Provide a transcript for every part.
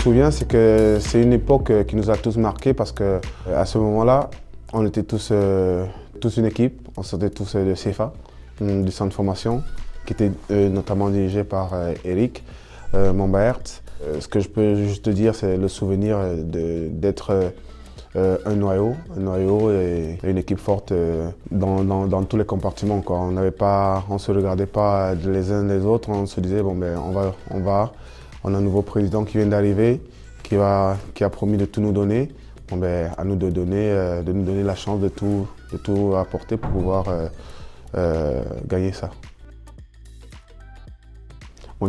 souviens, c'est que c'est une époque qui nous a tous marqués parce que à ce moment-là, on était tous une équipe. On sortait tous de CFA, du centre de formation, qui était notamment dirigé par Eric Mombaert. Ce que je peux juste te dire, c'est le souvenir d'être un noyau et une équipe forte dans tous les compartiments, quoi. On ne se regardait pas les uns les autres, on se disait bon ben on a un nouveau président qui vient d'arriver, qui a promis de tout nous donner. Bon ben à nous de nous donner la chance de tout apporter pour pouvoir gagner ça. Le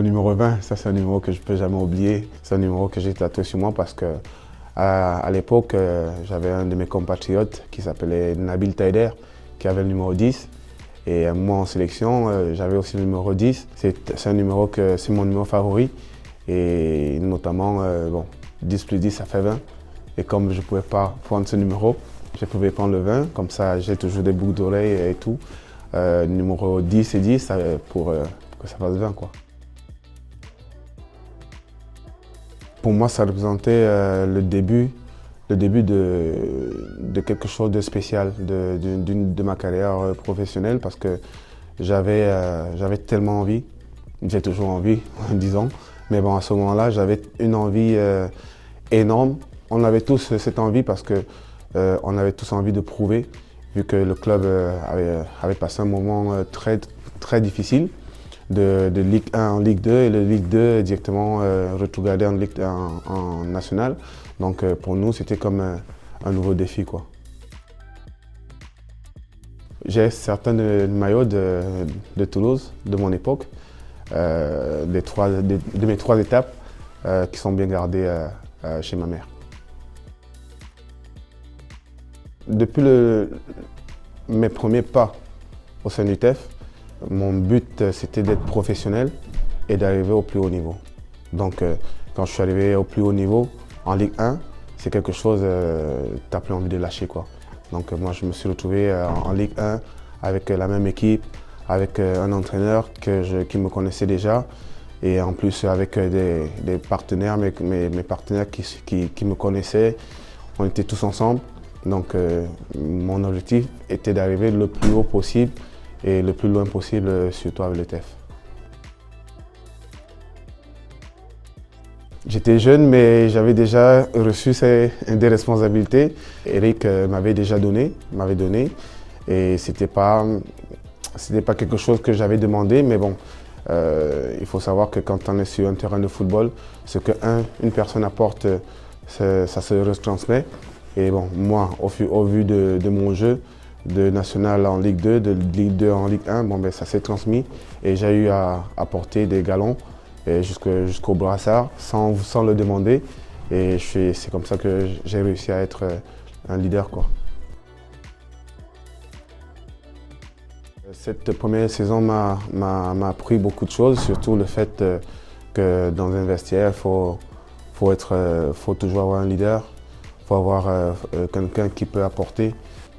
numéro 20, ça c'est un numéro que je ne peux jamais oublier. C'est un numéro que j'ai tatoué sur moi parce que à l'époque, j'avais un de mes compatriotes qui s'appelait Nabil Taider, qui avait le numéro 10. Et moi en sélection, j'avais aussi le numéro 10. C'est mon numéro favori. Et notamment, 10 plus 10, ça fait 20. Et comme je ne pouvais pas prendre ce numéro, je pouvais prendre le 20. Comme ça, j'ai toujours des boucles d'oreilles et tout. Numéro 10 et 10 pour que ça fasse 20, quoi. Pour moi, ça représentait le début de quelque chose de spécial de ma carrière professionnelle parce que j'avais tellement envie, j'ai toujours envie, disons, mais bon, à ce moment-là, j'avais une envie énorme. On avait tous cette envie parce que on avait tous envie de prouver, vu que le club avait passé un moment très, très difficile. De Ligue 1 en Ligue 2 et de Ligue 2 directement retrogradé en Ligue 1 en national. Donc pour nous, c'était comme un nouveau défi, quoi. J'ai certains maillots de Toulouse, de mon époque, de mes 3 étapes qui sont bien gardées chez ma mère. Depuis mes premiers pas au sein du TEF, mon but, c'était d'être professionnel et d'arriver au plus haut niveau. Donc, quand je suis arrivé au plus haut niveau, en Ligue 1, c'est quelque chose, tu n'as plus envie de lâcher, quoi. Donc, moi, je me suis retrouvé en Ligue 1 avec la même équipe, avec un entraîneur qui me connaissait déjà et en plus avec des partenaires, mes partenaires qui me connaissaient. On était tous ensemble. Donc, mon objectif était d'arriver le plus haut possible et le plus loin possible, surtout avec le TEF. J'étais jeune, mais j'avais déjà reçu des responsabilités. Eric m'avait donné, et c'était pas quelque chose que j'avais demandé, mais bon, il faut savoir que quand on est sur un terrain de football, ce qu'une personne apporte, ça se retransmet. Et bon, moi, au vu de mon jeu, de national en Ligue 2, de Ligue 2 en Ligue 1, bon, ben, ça s'est transmis et j'ai eu à apporter des galons jusqu'au brassard sans le demander. Et c'est comme ça que j'ai réussi à être un leader, quoi. Cette première saison m'a appris beaucoup de choses, surtout le fait que dans un vestiaire, il faut toujours avoir un leader, il faut avoir quelqu'un qui peut apporter.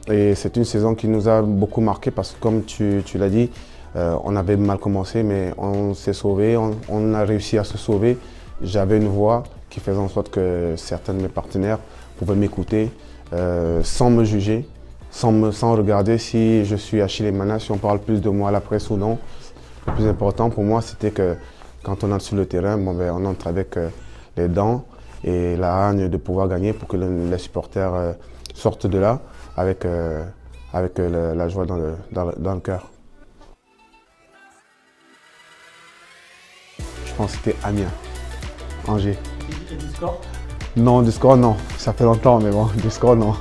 Et c'est une saison qui nous a beaucoup marqué parce que comme tu l'as dit, on avait mal commencé mais on s'est sauvé, on a réussi à se sauver. J'avais une voix qui faisait en sorte que certains de mes partenaires pouvaient m'écouter sans me juger, sans regarder si je suis Achille Emana, si on parle plus de moi à la presse ou non. Le plus important pour moi, c'était que quand on entre sur le terrain, bon, ben, on entre avec les dents et la hargne de pouvoir gagner pour que les supporters sortent de là avec la joie dans le cœur. Je pense que c'était Amiens, Angers. Et du score? Non, du score non, ça fait longtemps mais bon, du score non.